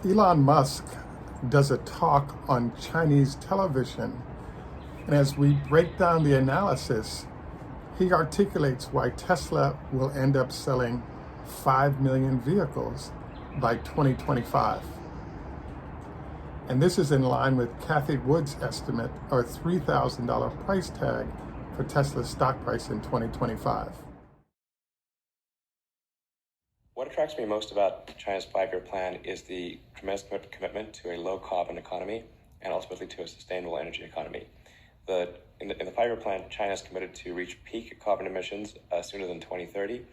Elon Musk does a talk on Chinese television, and as we break down the analysis, he articulates why Tesla will end up selling 5 million vehicles by 2025. And this is in line with Cathie Wood's estimate, or $3,000 price tag for Tesla's stock price in 2025. What attracts me most about China's 5-year plan is the tremendous commitment to a low-carbon economy and ultimately to a sustainable energy economy. In the 5-year plan, China is committed to reach peak carbon emissions sooner than 2030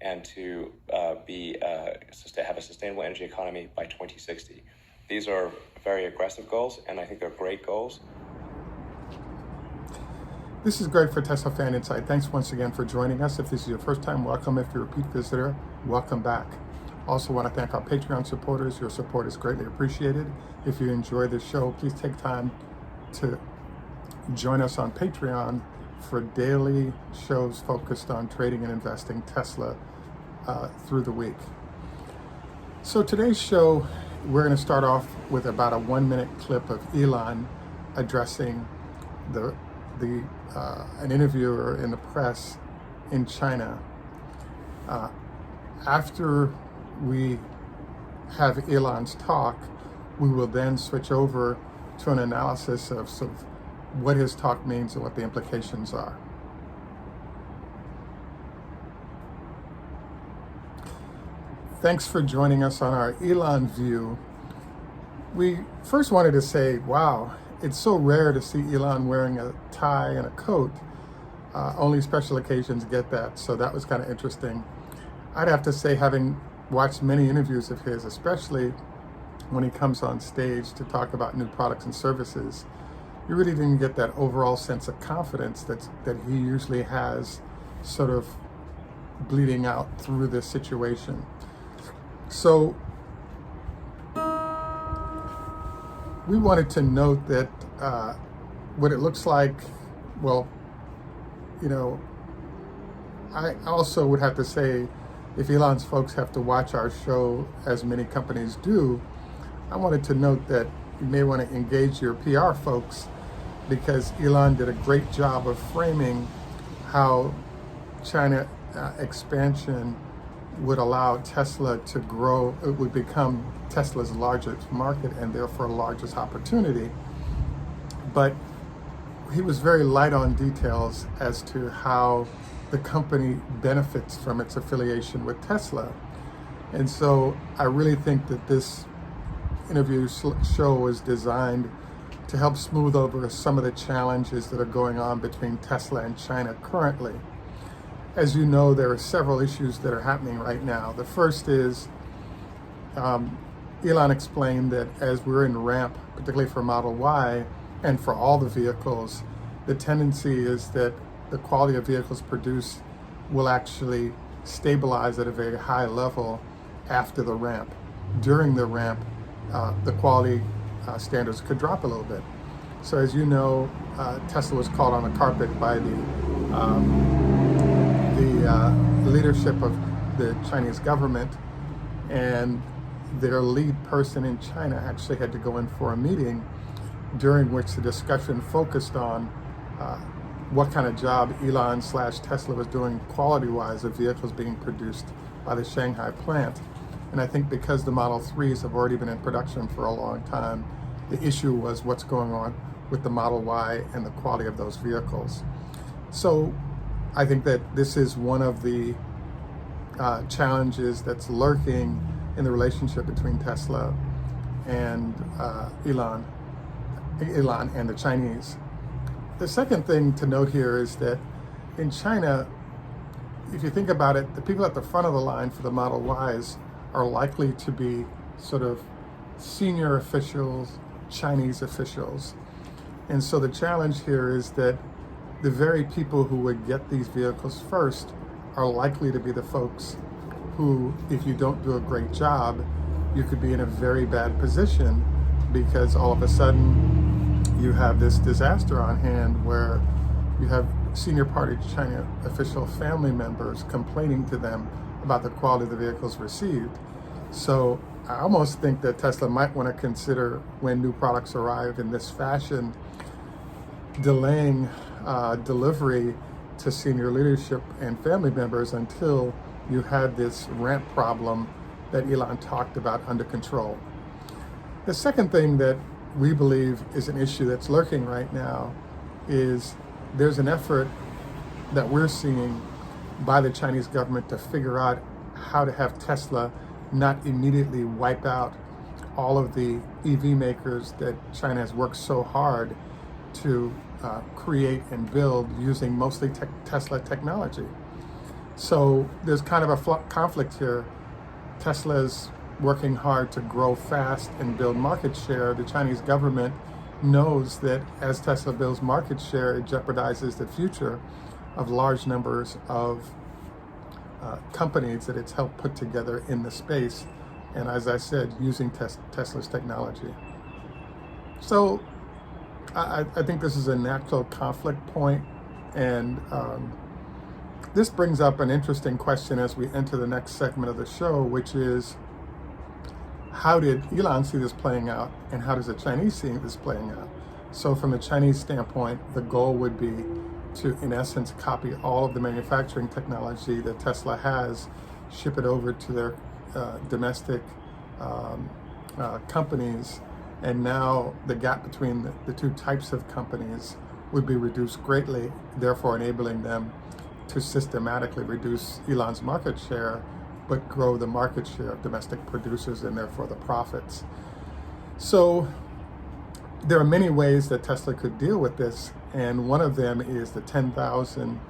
and to have a sustainable energy economy by 2060. These are very aggressive goals, and I think they're great goals. This is Greg for Teslafaninsight. Thanks once again for joining us. If this is your first time, welcome. If you're a repeat visitor, welcome back. Also want to thank our Patreon supporters. Your support is greatly appreciated. If you enjoy this show, please take time to join us on Patreon for daily shows focused on trading and investing Tesla through the week. So today's show, we're going to start off with about a 1-minute clip of Elon addressing an interviewer in the press in China. After we have Elon's talk, we will then switch over to an analysis of sort of what his talk means and what the implications are. Thanks for joining us on our Elon View. We first wanted to say, wow, it's so rare to see Elon wearing a tie and a coat. Only special occasions get that, so that was kind of interesting. I'd have to say, having watched many interviews of his, especially when he comes on stage to talk about new products and services, you really didn't get that overall sense of confidence that he usually has sort of bleeding out through this situation. So we wanted to note that what it looks like, well, you know, I also would have to say, if Elon's folks have to watch our show, as many companies do, I wanted to note that you may want to engage your PR folks, because Elon did a great job of framing how China expansion would allow Tesla to grow. It would become Tesla's largest market and therefore largest opportunity. But he was very light on details as to how the company benefits from its affiliation with Tesla. And so I really think that this interview show was designed to help smooth over some of the challenges that are going on between Tesla and China currently. As you know, there are several issues that are happening right now. The first is Elon explained that as we're in ramp, particularly for Model Y and for all the vehicles, the tendency is that the quality of vehicles produced will actually stabilize at a very high level after the ramp. During the ramp, the quality standards could drop a little bit. So as you know, Tesla was called on the carpet by the leadership of the Chinese government, and their lead person in China actually had to go in for a meeting during which the discussion focused on what kind of job Elon/Tesla was doing quality-wise of vehicles being produced by the Shanghai plant. And I think because the Model 3s have already been in production for a long time, the issue was what's going on with the Model Y and the quality of those vehicles. So I think that this is one of the challenges that's lurking in the relationship between Tesla and Elon and the Chinese. The second thing to note here is that in China, if you think about it, the people at the front of the line for the Model Ys are likely to be sort of senior officials, Chinese officials. And so the challenge here is that the very people who would get these vehicles first are likely to be the folks who, if you don't do a great job, you could be in a very bad position, because all of a sudden you have this disaster on hand where you have senior party China official family members complaining to them about the quality of the vehicles received. So I almost think that Tesla might want to consider, when new products arrive in this fashion, delaying delivery to senior leadership and family members until you had this ramp problem that Elon talked about under control. The second thing that we believe is an issue that's lurking right now is there's an effort that we're seeing by the Chinese government to figure out how to have Tesla not immediately wipe out all of the EV makers that China has worked so hard to create and build using mostly Tesla technology. So there's kind of a conflict here. Tesla's working hard to grow fast and build market share. The Chinese government knows that as Tesla builds market share, it jeopardizes the future of large numbers of companies that it's helped put together in the space, and as I said, using Tesla's technology. So I think this is a natural conflict point, and this brings up an interesting question as we enter the next segment of the show, which is, how did Elon see this playing out, and how does the Chinese see this playing out? So from the Chinese standpoint, the goal would be to, in essence, copy all of the manufacturing technology that Tesla has, ship it over to their domestic companies, and now the gap between the two types of companies would be reduced greatly, therefore enabling them to systematically reduce Elon's market share, but grow the market share of domestic producers and therefore the profits. So there are many ways that Tesla could deal with this, and one of them is the 10,000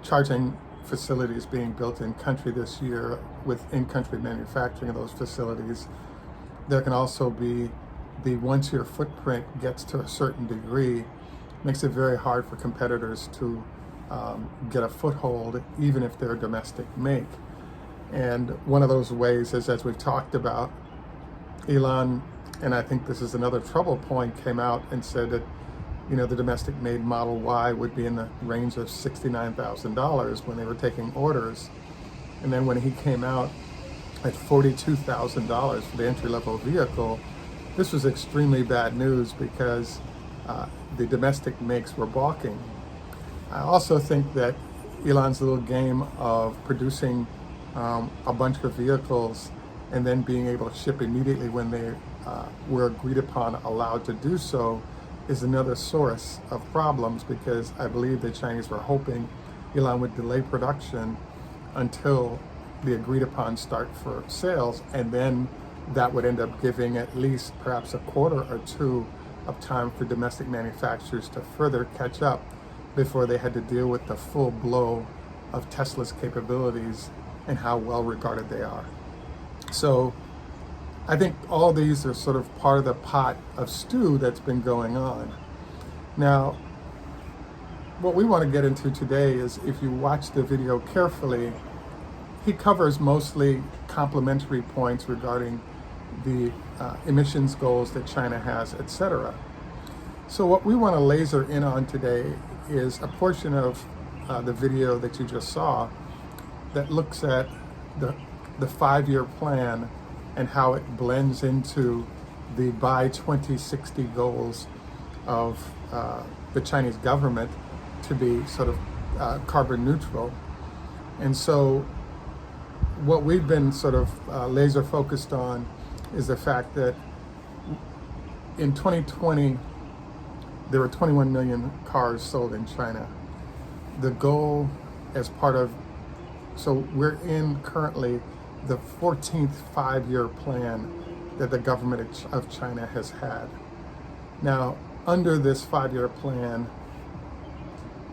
charging facilities being built in country this year with in-country manufacturing of those facilities. There can also be once your footprint gets to a certain degree, makes it very hard for competitors to get a foothold, even if they're a domestic make. And one of those ways is, as we've talked about, Elon, and I think this is another trouble point, came out and said that, the domestic made Model Y would be in the range of $69,000 when they were taking orders. And then when he came out at $42,000 for the entry-level vehicle, this was extremely bad news because the domestic makes were balking. I also think that Elon's little game of producing a bunch of vehicles and then being able to ship immediately when they were agreed upon, allowed to do so, is another source of problems, because I believe the Chinese were hoping Elon would delay production until the agreed upon start for sales, and then that would end up giving at least perhaps a quarter or two of time for domestic manufacturers to further catch up before they had to deal with the full blow of Tesla's capabilities and how well regarded they are. So I think all these are sort of part of the pot of stew that's been going on. Now, what we want to get into today is, if you watch the video carefully, he covers mostly complementary points regarding the emissions goals that China has, etc. So what we want to laser in on today is a portion of the video that you just saw that looks at the 5-year plan and how it blends into the by 2060 goals of the Chinese government to be sort of carbon neutral. And so what we've been sort of laser focused on is the fact that in 2020, there were 21 million cars sold in China. The goal as part of, so we're in currently the 14th 5-year plan that the government of China has had. Now, under this 5-year plan,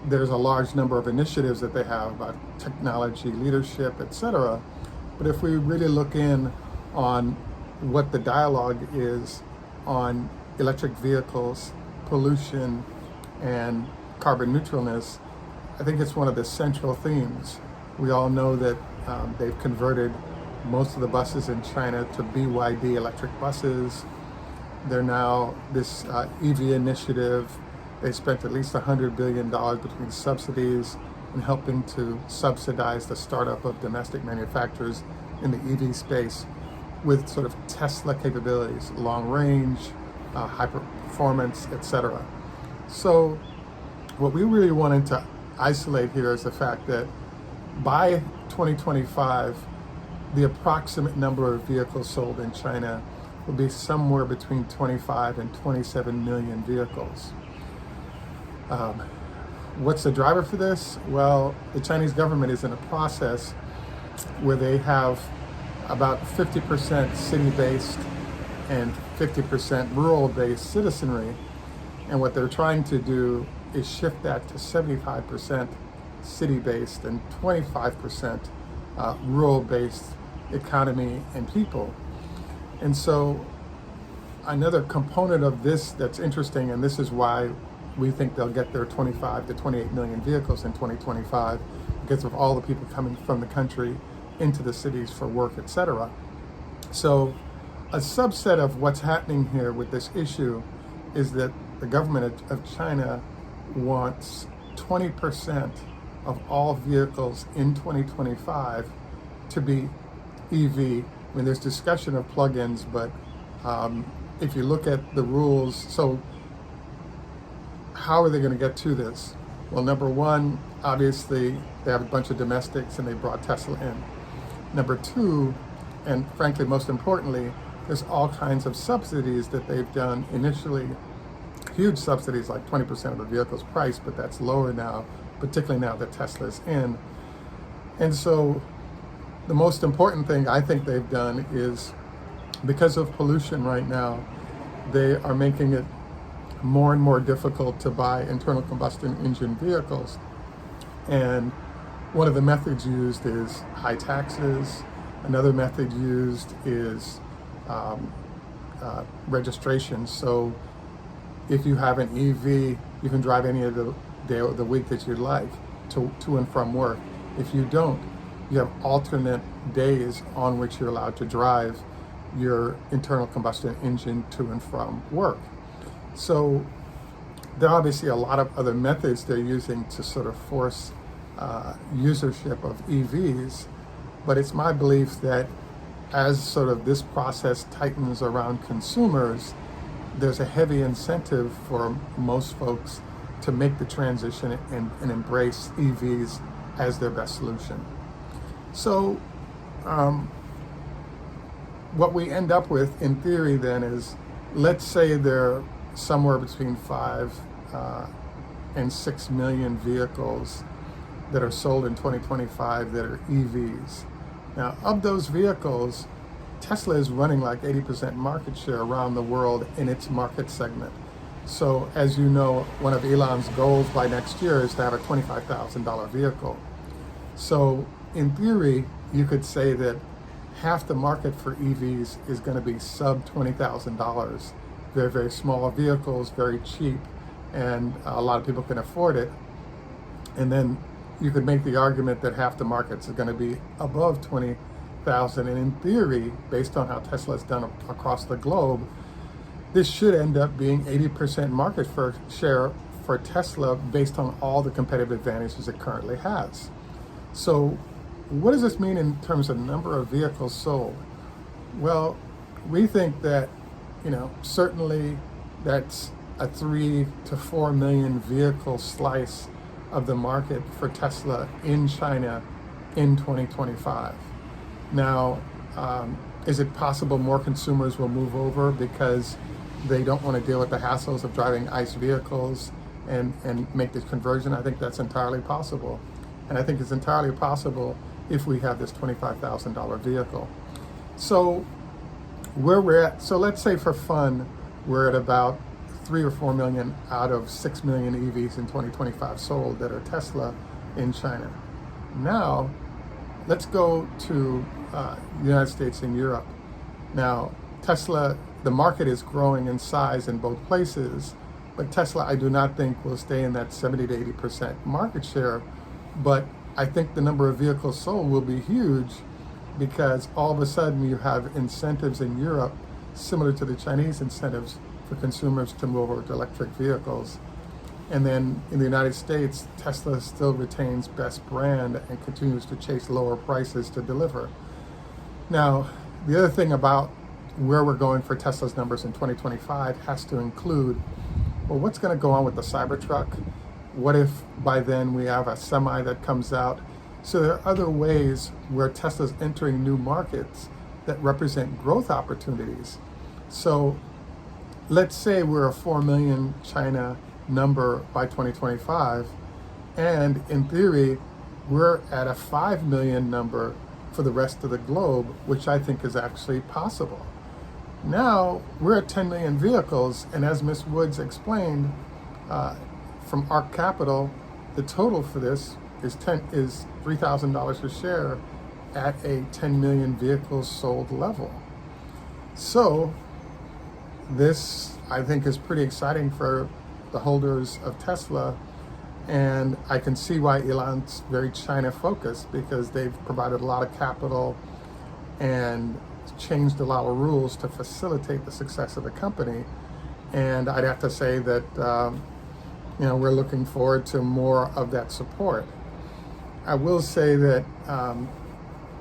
there's a large number of initiatives that they have about technology, leadership, etc. But if we really look in on what the dialogue is on electric vehicles, pollution, and carbon neutralness, I think it's one of the central themes. We all know that they've converted most of the buses in China to BYD electric buses. They're now this EV initiative. They spent at least $100 billion between subsidies and helping to subsidize the startup of domestic manufacturers in the EV space. with sort of Tesla capabilities, long range, high performance, etc. So what we really wanted to isolate here is the fact that by 2025, the approximate number of vehicles sold in China will be somewhere between 25 and 27 million vehicles. What's the driver for this? Well, the Chinese government is in a process where they have about 50% city-based and 50% rural-based citizenry. And what they're trying to do is shift that to 75% city-based and 25% rural-based economy and people. And so another component of this that's interesting, and this is why we think they'll get their 25 to 28 million vehicles in 2025, because of all the people coming from the country into the cities for work, etc. So a subset of what's happening here with this issue is that the government of China wants 20% of all vehicles in 2025 to be EV. I mean, there's discussion of plug-ins, but if you look at the rules, so how are they going to get to this? Well, number one, obviously, they have a bunch of domestics and they brought Tesla in. Number two, and frankly, most importantly, there's all kinds of subsidies that they've done initially, huge subsidies like 20% of the vehicle's price, but that's lower now, particularly now that Tesla's in. And so the most important thing I think they've done is, because of pollution right now, they are making it more and more difficult to buy internal combustion engine vehicles. And one of the methods used is high taxes. Another method used is registration. So if you have an EV, you can drive any of the day of the week that you'd like to and from work. If you don't, you have alternate days on which you're allowed to drive your internal combustion engine to and from work. So there are obviously a lot of other methods they're using to sort of force usership of EVs, but it's my belief that as sort of this process tightens around consumers, there's a heavy incentive for most folks to make the transition and embrace EVs as their best solution. So what we end up with in theory then is, let's say there are somewhere between 5 and 6 million vehicles that are sold in 2025 that are EVs. Now, of those vehicles, Tesla is running like 80% market share around the world in its market segment. So as you know, one of Elon's goals by next year is to have a $25,000 vehicle. So in theory, you could say that half the market for EVs is going to be sub $20,000. They're very small vehicles, very cheap, and a lot of people can afford it. And then you could make the argument that half the markets are going to be above 20,000. And in theory, based on how Tesla's done across the globe, this should end up being 80% market share for Tesla based on all the competitive advantages it currently has. So what does this mean in terms of number of vehicles sold? Well, we think that, certainly that's a 3 to 4 million vehicle slice of the market for Tesla in China in 2025. Now, is it possible more consumers will move over because they don't want to deal with the hassles of driving ICE vehicles and make this conversion? I think that's entirely possible. And I think it's entirely possible if we have this $25,000 vehicle. So where we're at, so let's say for fun, we're at about 3 or 4 million out of 6 million EVs in 2025 sold that are Tesla in China. Now, let's go to the United States and Europe. Now, Tesla, the market is growing in size in both places, but Tesla, I do not think will stay in that 70 to 80% market share, but I think the number of vehicles sold will be huge because all of a sudden you have incentives in Europe similar to the Chinese incentives for consumers to move over to electric vehicles. And then in the United States, Tesla still retains best brand and continues to chase lower prices to deliver. Now, The other thing about where we're going for Tesla's numbers in 2025 has to include, well, what's going to go on with the Cybertruck? What if by then we have a semi that comes out? So there are other ways where Tesla's entering new markets that represent growth opportunities. So let's say we're a 4 million China number by 2025, and in theory, we're at a 5 million number for the rest of the globe, which I think is actually possible. Now we're at 10 million vehicles, and as Ms. Woods explained from ARC Capital, the total for this is $3,000 a share at a 10 million vehicles sold level. So this, I think, is pretty exciting for the holders of Tesla, and I can see why Elon's very China focused, because they've provided a lot of capital and changed a lot of rules to facilitate the success of the company. And I'd have to say that we're looking forward to more of that support. I will say that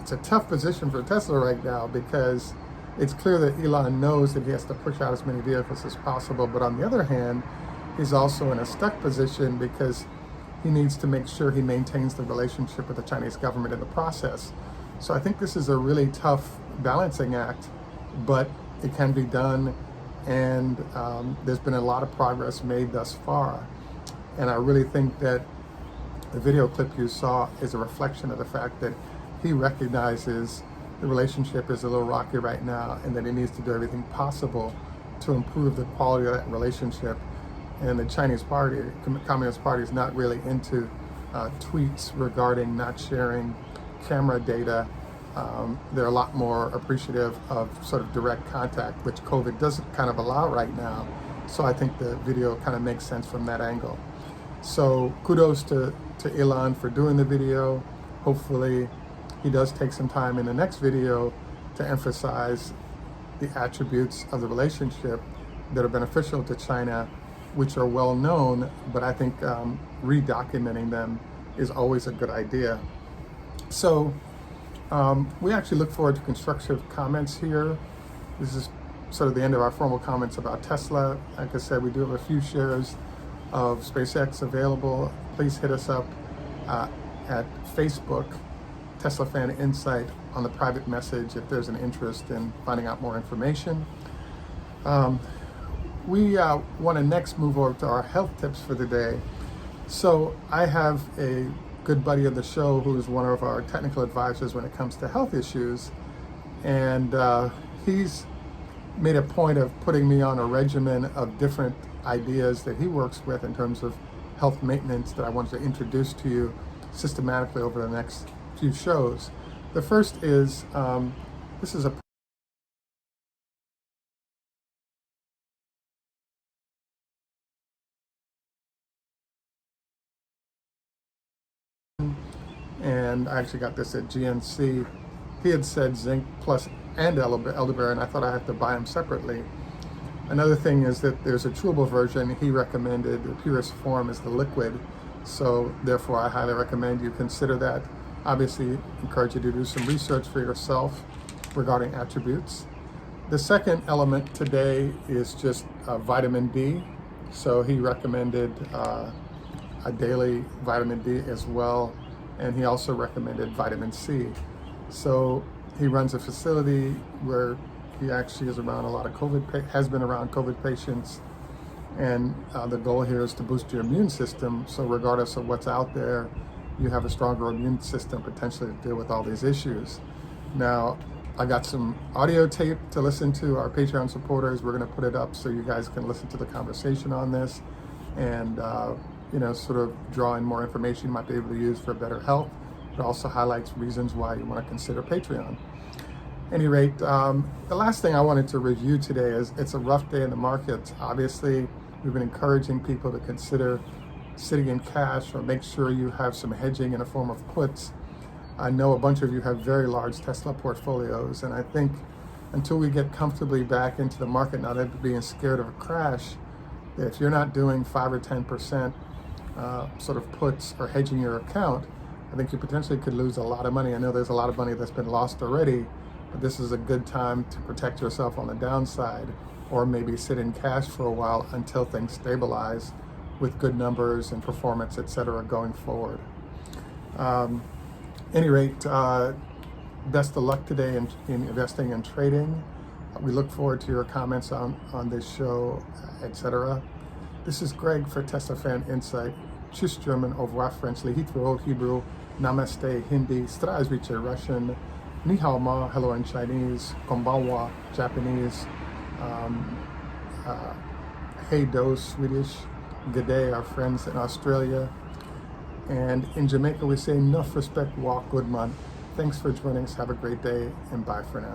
it's a tough position for Tesla right now, because it's clear that Elon knows that he has to push out as many vehicles as possible. But on the other hand, he's also in a stuck position because he needs to make sure he maintains the relationship with the Chinese government in the process. So I think this is a really tough balancing act, but it can be done, and there's been a lot of progress made thus far. And I really think that the video clip you saw is a reflection of the fact that he recognizes the relationship is a little rocky right now, and that he needs to do everything possible to improve the quality of that relationship. And the Chinese Party, Communist Party, is not really into tweets regarding not sharing camera data. They're a lot more appreciative of sort of direct contact, which COVID doesn't kind of allow right now. So I think the video kind of makes sense from that angle. So kudos to Elon for doing the video. Hopefully he does take some time in the next video to emphasize the attributes of the relationship that are beneficial to China, which are well known, but I think redocumenting them is always a good idea. So we actually look forward to constructive comments here. This is sort of the end of our formal comments about Tesla. Like I said, we do have a few shares of SpaceX available. Please hit us up at Facebook, Teslafaninsight, on the private message if there's an interest in finding out more information. We want to next move over to our health tips for the day. So I have a good buddy of the show who is one of our technical advisors when it comes to health issues, and he's made a point of putting me on a regimen of different ideas that he works with in terms of health maintenance that I wanted to introduce to you systematically over the next few shows. The first is, this is a and I actually got this at GNC. He had said zinc plus and elderberry, and I thought I had to buy them separately. Another thing is that there's a chewable version. He recommended the purest form is the liquid, so therefore I highly recommend you consider that. Obviously, encourage you to do some research for yourself regarding attributes. The second element today is just vitamin D. So he recommended a daily vitamin D as well, and he also recommended vitamin C. So he runs a facility where he actually is around a lot of has been around COVID patients, and the goal here is to boost your immune system, so regardless of what's out there, you have a stronger immune system potentially to deal with all these issues. Now, I got some audio tape to listen to. Our Patreon supporters, we're going to put it up so you guys can listen to the conversation on this, and sort of draw in more information you might be able to use for better health. It also highlights reasons why you want to consider Patreon. At any rate, the last thing I wanted to review today is it's a rough day in the markets. Obviously, we've been encouraging people to consider sitting in cash or make sure you have some hedging in the form of puts. I know a bunch of you have very large Tesla portfolios, and I think until we get comfortably back into the market, not being scared of a crash, that if you're not doing 5 or 10% sort of puts or hedging your account, I think you potentially could lose a lot of money. I know there's a lot of money that's been lost already, this is a good time to protect yourself on the downside, or maybe sit in cash for a while until things stabilize with good numbers and performance, etc., going forward. Any rate, best of luck today in investing and trading. We look forward to your comments on this show, etc. This is Greg for Teslafaninsight. Tschüss German, au revoir French, Lehitro Hebrew, Namaste Hindi, Zdravstvuyte Russian, Ni hao ma, hello in Chinese, Konbanwa Japanese, Hey do Swedish, good day our friends in Australia, and in Jamaica we say enough respect, walk good man. Thanks for joining us, have a great day, and bye for now.